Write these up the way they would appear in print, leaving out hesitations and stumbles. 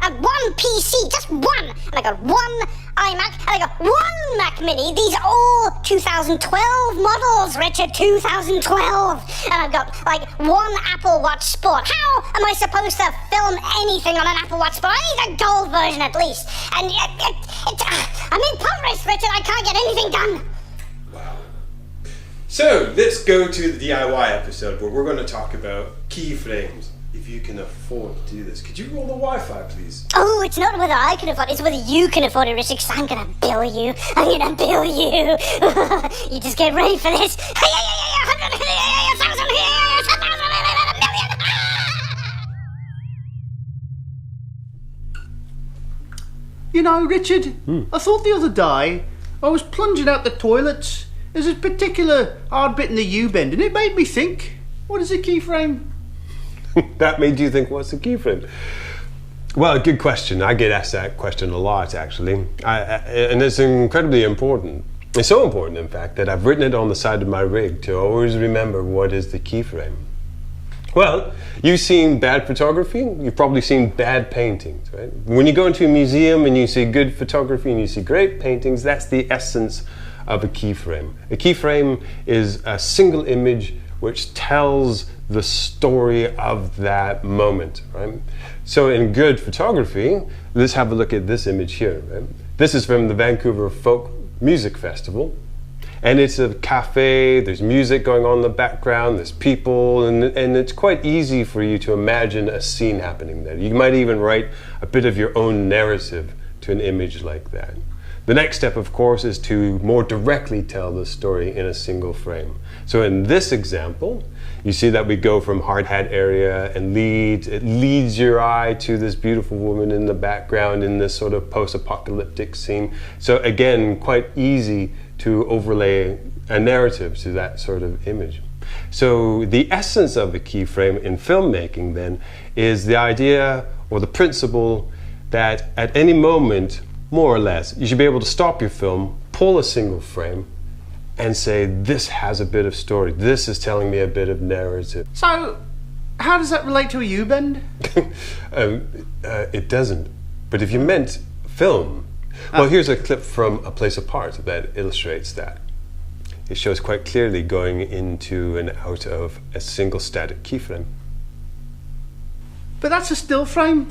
and one PC, just one. And I got one iMac, and I got one Mac Mini. These are all 2012 models, Richard, 2012. And I've got like one Apple Watch Sport. How am I supposed to film anything on an Apple Watch Sport? I need a gold version at least. And I'm impoverished, Richard. I can't get anything done. Wow. So let's go to the DIY episode where we're going to talk about keyframes. If you can afford to do this, could you roll the Wi-Fi, please? Oh, it's not whether I can afford it, it's whether you can afford it, Richard, because I'm gonna bill you. I'm gonna bill you. You just get ready for this. 100, 1,000, 1,000,000. You know, Richard, I thought the other day I was plunging out the toilets. There's a particular hard bit in the U-bend, and it made me think, what is a keyframe? That made you think, what's a keyframe? Well, good question. I get asked that question a lot, actually. And it's incredibly important. It's so important, in fact, that I've written it on the side of my rig to always remember what is the keyframe. Well, you've seen bad photography, you've probably seen bad paintings, right? When you go into a museum and you see good photography and you see great paintings, that's the essence of a keyframe. A keyframe is a single image which tells the story of that moment, right? So in good photography, let's have a look at this image here, right? This is from the Vancouver Folk Music Festival. And it's a cafe, there's music going on in the background, there's people, and it's quite easy for you to imagine a scene happening there. You might even write a bit of your own narrative to an image like that. The next step, of course, is to more directly tell the story in a single frame. So in this example, you see that we go from hard hat area and it leads your eye to this beautiful woman in the background in this sort of post-apocalyptic scene. So again, quite easy to overlay a narrative to that sort of image. So the essence of a keyframe in filmmaking then is the idea or the principle that at any moment, more or less, you should be able to stop your film, pull a single frame, and say, this has a bit of story. This is telling me a bit of narrative. So, how does that relate to a U-bend? It doesn't. But if you meant film, well, here's a clip from A Place Apart that illustrates that. It shows quite clearly going into and out of a single static keyframe. But that's a still frame.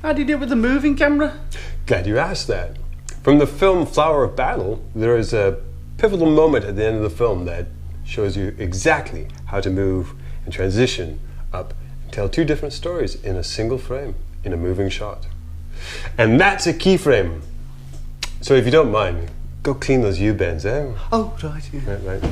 How do you deal with the moving camera? Glad you asked that. From the film Flower of Battle, there is a pivotal moment at the end of the film that shows you exactly how to move and transition up and tell two different stories in a single frame, in a moving shot. And that's a keyframe. So if you don't mind, go clean those U-bends, eh? Oh, right, yeah. Right.